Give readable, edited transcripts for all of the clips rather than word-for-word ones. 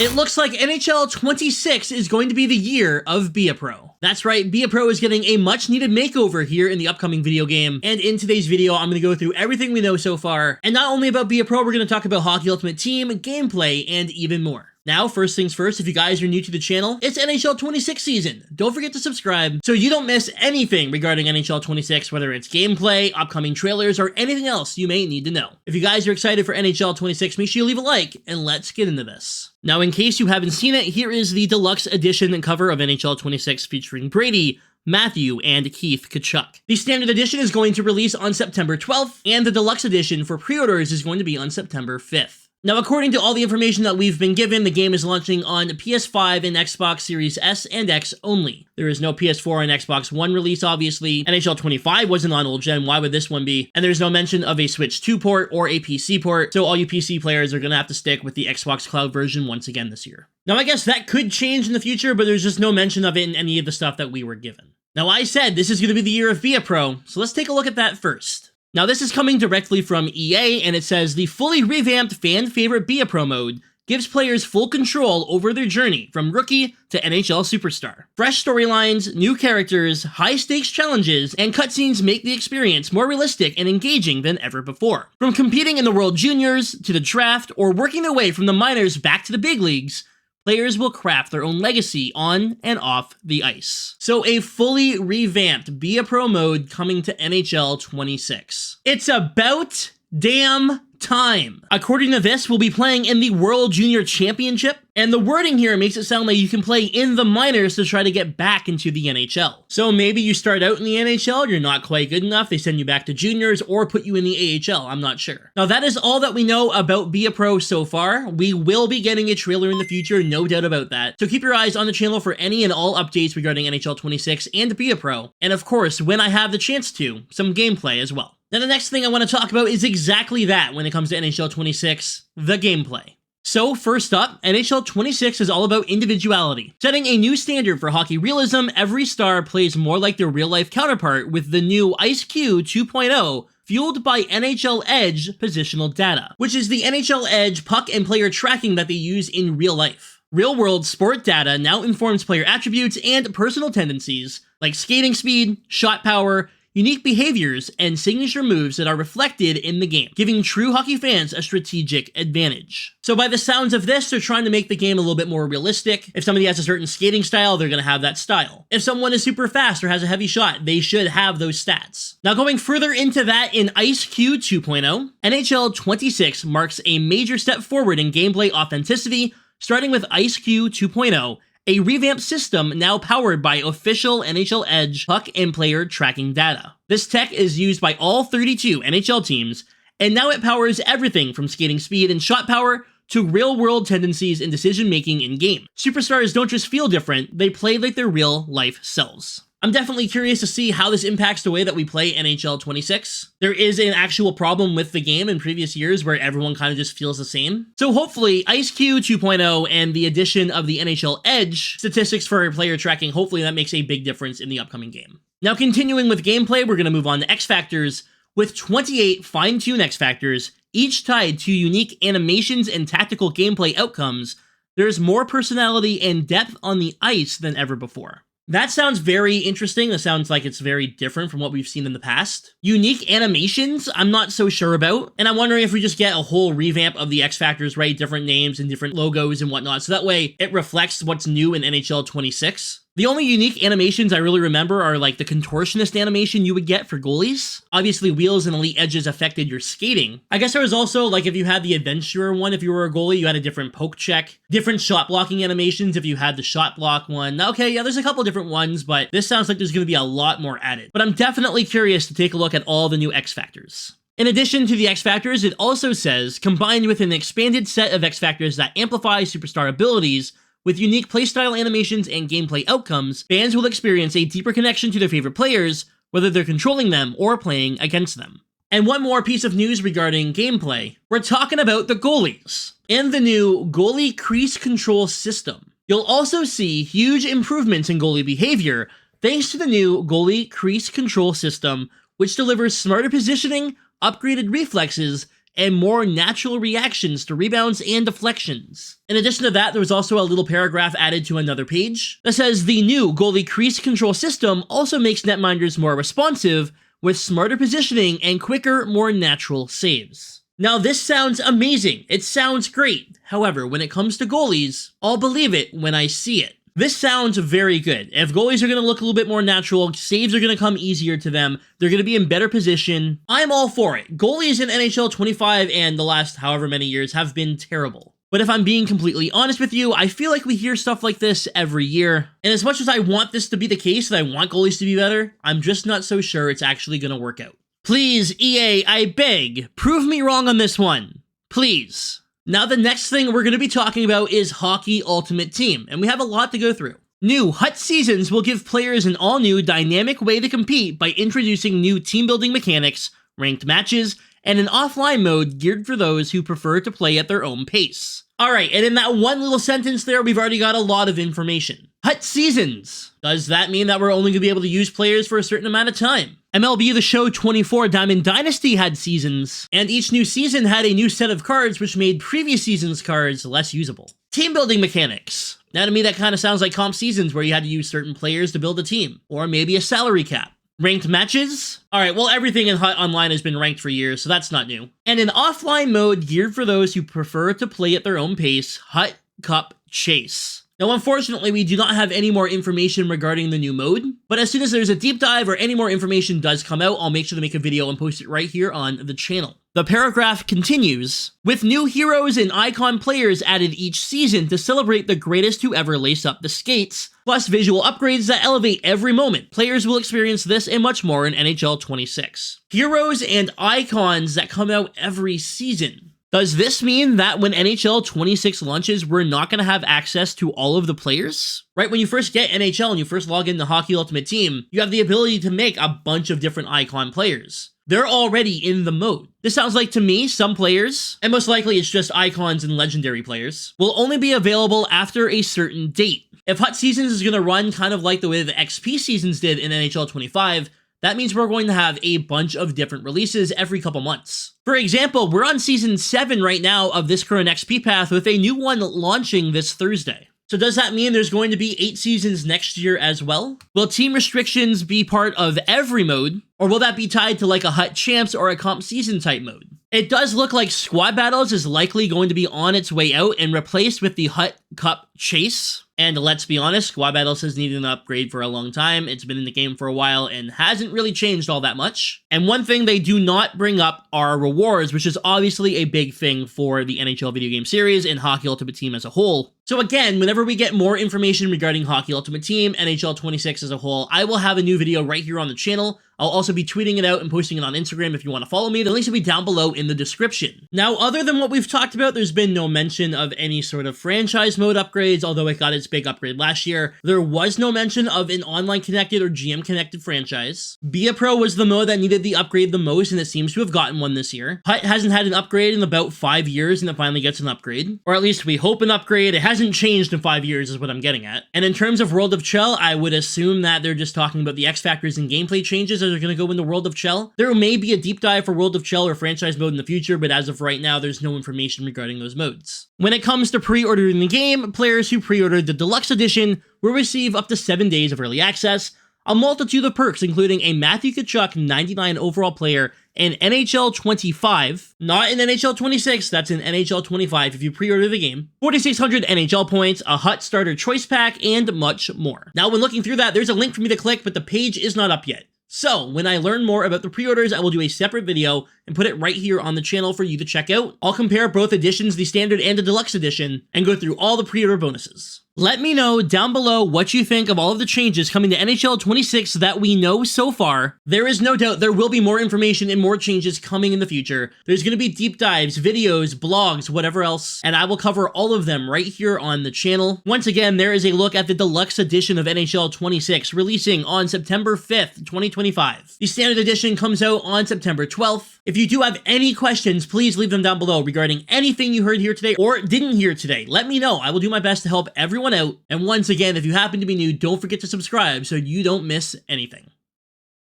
It looks like NHL 26 is going to be the year of Be A Pro. That's right, Be A Pro is getting a much needed makeover here in the upcoming video game, and in today's video I'm going to go through everything we know so far, and not only about Be A Pro, we're going to talk about Hockey Ultimate Team, gameplay, and even more. Now, first things first, if you guys are new to the channel, it's NHL 26 season. Don't forget to subscribe so you don't miss anything regarding NHL 26, whether it's gameplay, upcoming trailers, or anything else you may need to know. If you guys are excited for NHL 26, make sure you leave a like, and let's get into this. Now, in case you haven't seen it, here is the deluxe edition and cover of NHL 26 featuring Brady, Matthew, and Keith Tkachuk. The standard edition is going to release on September 12th, and the deluxe edition for pre-orders is going to be on September 5th. Now, according to all the information that we've been given, the game is launching on PS5 and Xbox Series S and X only. There is no PS4 and Xbox One release, obviously. NHL 25 wasn't on old gen, why would this one be? And there's no mention of a Switch 2 port or a PC port, so all you PC players are gonna have to stick with the Xbox Cloud version once again this year. Now, I guess that could change in the future, but there's just no mention of it in any of the stuff that we were given. Now, I said this is gonna be the year of Be A Pro, so let's take a look at that first. Now, this is coming directly from EA, and it says, the fully revamped fan-favorite Be A Pro mode gives players full control over their journey from rookie to NHL superstar. Fresh storylines, new characters, high-stakes challenges, and cutscenes make the experience more realistic and engaging than ever before. From competing in the World Juniors, to the draft, or working their way from the minors back to the big leagues, players will craft their own legacy on and off the ice. So a fully revamped Be A Pro mode coming to NHL 26. It's about damn time. According to this, we'll be playing in the World Junior Championship, and the wording here makes it sound like you can play in the minors to try to get back into the NHL. So maybe you start out in the NHL, you're not quite good enough, they send you back to juniors, or put you in the AHL, I'm not sure. Now that is all that we know about Be A Pro so far. We will be getting a trailer in the future, no doubt about that. So keep your eyes on the channel for any and all updates regarding NHL 26 and Be A Pro, and of course, when I have the chance to, some gameplay as well. Now the next thing I want to talk about is exactly that when it comes to NHL 26, the gameplay. So first up, NHL 26 is all about individuality. Setting a new standard for hockey realism, every star plays more like their real-life counterpart with the new IceQ 2.0, fueled by NHL Edge positional data, which is the NHL Edge puck and player tracking that they use in real life. Real-world sport data now informs player attributes and personal tendencies, like skating speed, shot power, unique behaviors, and signature moves that are reflected in the game, giving true hockey fans a strategic advantage. So by the sounds of this, they're trying to make the game a little bit more realistic. If somebody has a certain skating style, they're going to have that style. If someone is super fast or has a heavy shot, they should have those stats. Now going further into that, in IceQ 2.0, NHL 26 marks a major step forward in gameplay authenticity, starting with IceQ 2.0, a revamped system now powered by official NHL Edge puck and player tracking data. This tech is used by all 32 NHL teams, and now it powers everything from skating speed and shot power to real-world tendencies and decision-making in-game. Superstars don't just feel different, they play like their real-life selves. I'm definitely curious to see how this impacts the way that we play NHL 26. There is an actual problem with the game in previous years where everyone kind of just feels the same. So hopefully, IceQ 2.0 and the addition of the NHL Edge statistics for player tracking, hopefully that makes a big difference in the upcoming game. Now continuing with gameplay, we're going to move on to X Factors, with 28 fine-tuned X Factors, each tied to unique animations and tactical gameplay outcomes. There's more personality and depth on the ice than ever before. That sounds very interesting. That sounds like it's very different from what we've seen in the past. Unique animations, I'm not so sure about. And I'm wondering if we just get a whole revamp of the X Factors, right? Different names and different logos and whatnot. So that way it reflects what's new in NHL 26. The only unique animations I really remember are like the contortionist animation you would get for goalies. Obviously, wheels and elite edges affected your skating. I guess there was also, like, if you had the adventurer one, if you were a goalie, you had a different poke check. Different shot blocking animations if you had the shot block one. Okay, yeah, there's a couple different ones, but this sounds like there's going to be a lot more added. But I'm definitely curious to take a look at all the new X Factors. In addition to the X Factors, it also says, combined with an expanded set of X Factors that amplify superstar abilities, with unique playstyle animations and gameplay outcomes, fans will experience a deeper connection to their favorite players, whether they're controlling them or playing against them. And one more piece of news regarding gameplay, we're talking about the goalies and the new goalie crease control system. You'll also see huge improvements in goalie behavior thanks to the new goalie crease control system, which delivers smarter positioning, upgraded reflexes, and more natural reactions to rebounds and deflections. In addition to that, there was also a little paragraph added to another page that says the new goalie crease control system also makes netminders more responsive with smarter positioning and quicker, more natural saves. Now this sounds amazing, it sounds great. However, when it comes to goalies, I'll believe it when I see it. This sounds very good. If goalies are going to look a little bit more natural, saves are going to come easier to them, they're going to be in better position, I'm all for it. Goalies in NHL 25 and the last however many years have been terrible. But if I'm being completely honest with you, I feel like we hear stuff like this every year. And as much as I want this to be the case, that I want goalies to be better, I'm just not so sure it's actually going to work out. Please, EA, I beg, prove me wrong on this one. Please. Now the next thing we're going to be talking about is Hockey Ultimate Team, and we have a lot to go through. New HUT seasons will give players an all-new dynamic way to compete by introducing new team-building mechanics, ranked matches, and an offline mode geared for those who prefer to play at their own pace. Alright, and in that one little sentence there, we've already got a lot of information. HUT seasons. Does that mean that we're only going to be able to use players for a certain amount of time? MLB The Show 24 Diamond Dynasty had seasons, and each new season had a new set of cards which made previous season's cards less usable. Team building mechanics. Now to me that kind of sounds like comp seasons where you had to use certain players to build a team, or maybe a salary cap. Ranked matches? Alright, well everything in HUT Online has been ranked for years, so that's not new. And an offline mode geared for those who prefer to play at their own pace, HUT Cup Chase. Now unfortunately we do not have any more information regarding the new mode, but as soon as there's a deep dive or any more information does come out, I'll make sure to make a video and post it right here on the channel. The paragraph continues, with new heroes and icon players added each season to celebrate the greatest who ever lace up the skates, plus visual upgrades that elevate every moment. Players will experience this and much more in NHL 26. Heroes and icons that come out every season. Does this mean that when NHL 26 launches, we're not going to have access to all of the players? Right, when you first get NHL and you first log into Hockey Ultimate Team, you have the ability to make a bunch of different icon players. They're already in the mode. This sounds like to me, some players, and most likely it's just icons and legendary players, will only be available after a certain date. If HUT Seasons is going to run kind of like the way the XP Seasons did in NHL 25, that means we're going to have a bunch of different releases every couple months. For example, we're on Season 7 right now of this current XP path with a new one launching this Thursday. So does that mean there's going to be 8 seasons next year as well? Will team restrictions be part of every mode? Or will that be tied to like a HUT Champs or a comp season type mode? It does look like Squad Battles is likely going to be on its way out and replaced with the HUT Cup Chase. And let's be honest, Squad Battles has needed an upgrade for a long time. It's been in the game for a while and hasn't really changed all that much. And one thing they do not bring up are rewards, which is obviously a big thing for the NHL video game series and Hockey Ultimate Team as a whole. So again, whenever we get more information regarding Hockey Ultimate Team, NHL 26 as a whole, I will have a new video right here on the channel. I'll also be tweeting it out and posting it on Instagram if you want to follow me. The links will be down below in the description. Now, other than what we've talked about, there's been no mention of any sort of franchise mode upgrades, although it got its big upgrade last year. There was no mention of an online connected or GM connected franchise. BIAPRO was the mode that needed the upgrade the most, and it seems to have gotten one this year. HUT hasn't had an upgrade in about 5 years, and it finally gets an upgrade. Or at least we hope an upgrade. It hasn't changed in 5 years is what I'm getting at. And in terms of World of Chell, I would assume that they're just talking about the X factors and gameplay changes that are going to go into World of Chell. There may be a deep dive for World of Chell or franchise mode in the future, but as of right now, there's no information regarding those modes. When it comes to pre-ordering the game, players who pre-ordered the Deluxe Edition will receive up to 7 days of early access, a multitude of perks including a Matthew Tkachuk 99 overall player in NHL 25, not in NHL 26, that's in NHL 25 if you pre-order the game, 4,600 NHL points, a HUT starter choice pack, and much more. Now when looking through that, there's a link for me to click, but the page is not up yet. So, when I learn more about the pre-orders, I will do a separate video and put it right here on the channel for you to check out. I'll compare both editions, the standard and the deluxe edition, and go through all the pre-order bonuses. Let me know down below what you think of all of the changes coming to NHL 26 that we know so far. There is no doubt there will be more information and more changes coming in the future. There's going to be deep dives, videos, blogs, whatever else, and I will cover all of them right here on the channel. Once again, there is a look at the deluxe edition of NHL 26 releasing on September 5th, 2025. The standard edition comes out on September 12th. If you do have any questions, please leave them down below regarding anything you heard here today or didn't hear today. Let me know. I will do my best to help everyone out. And once again, if you happen to be new, don't forget to subscribe so you don't miss anything.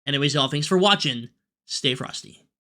Anyways, y'all, thanks for watching. Stay frosty.